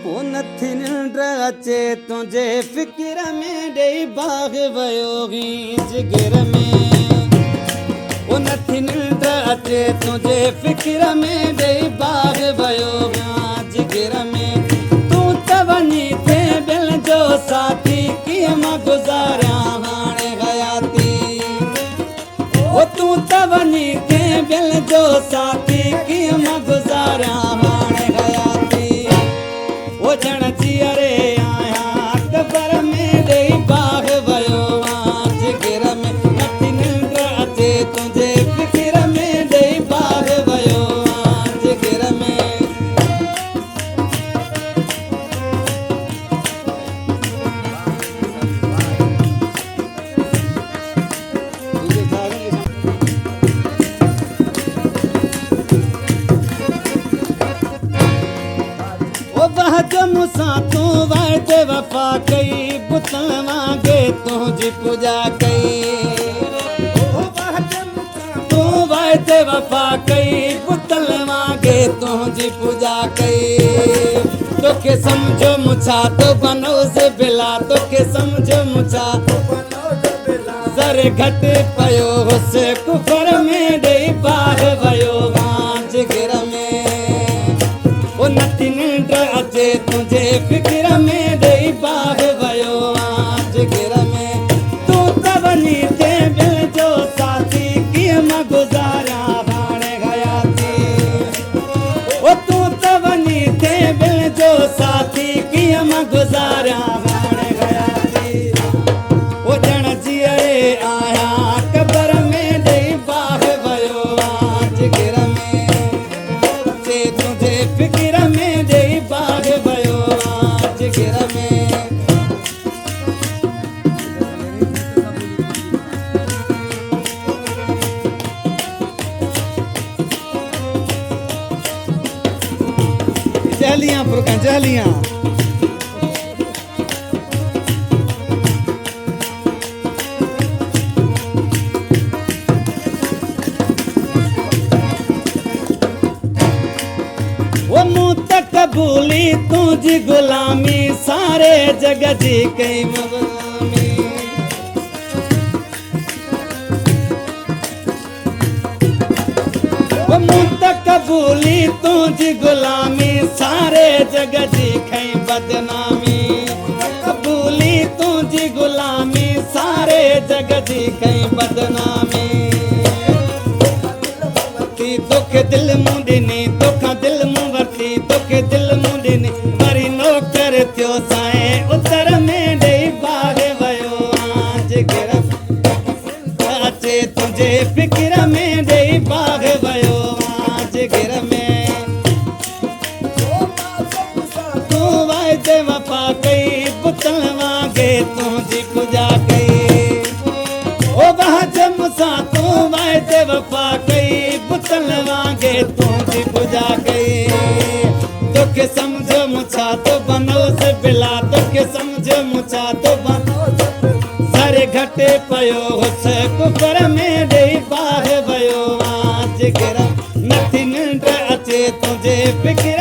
वो नथी निंड अचे तुझे फिक्र में डेई बाग वयोगी जिगर में वो नथी निंड अचे तुझे फिक्र में डेई बाग वयोगी जिगर में तू त वञी थे दिल जो साथी कीअं मां गुज़ारियां हाणे हयाती वो तू त वञी थे दिल जो साथी कीअं मां गुज़ारियां हाणे हयाती वो जण जीअरे आहियां कबर में डेई बाग वयो जिगर में नथी निंड अचे तुझे फिक्र में डेई बाग वयो जिगर में जो मुसा तू वादे वफा कई बुतल वांगे तुझी पूजा कई तू वादे वफा कई बुतल वांगे तुझी पूजा कई तोखे समझो मुछा तो बनोस बिला तोखे समझो मुछा जर घट पयो हुस कुफर में डेई बाह वयो जिगर में वो नथी निंड अचे तुझे फिक्र में डेई बाग वयो जिगर में तू त वञी थे दिल जो साथी कीअं मां गुज़ारियां हाणे हयाती वो तू त वञी थे दिल जो साथी कीअं मां गुज़ारियां हाणे हयाती वो ॼण जीअरे आहियां कबर में डेई बाग वयो जिगर में अचे तुझे फिक्र में डेई बाग वयो जिगर में जहलियां फुरकां जहलियां वो मुँह तक कबूली तुझी गुलामी सारे जग जी कई गुलामी वो मुँह तक कबूली तुझी गुलामी सारे जग जी कई बदनामी कबूली तुझी गुलामी सारे जग जी कई बदनामी दुख दिल मुँह ॾिनी तोखां दिल मुँह वरिती तोखे दिल मुँह ॾिनी वरी नौकर थियो साईं उतर में डेई बाग वयो जिगर अचे तुझे फिक्र में डेई बाग वयो जिगर में तू वादे वफा कई बुतल वांगे तुझी पूजा कई ओ बाज मुसा तू वादे वफा कई बुतल वांगे तुझी पूजा कई तोखे समझो मुछा तो बनोस बिला तोखे समझो मुछा तो बनोस सर घटे पयो हुस कुफर में डेई बाह वयो जिगर नथी निंड अचे तुझे फिक्र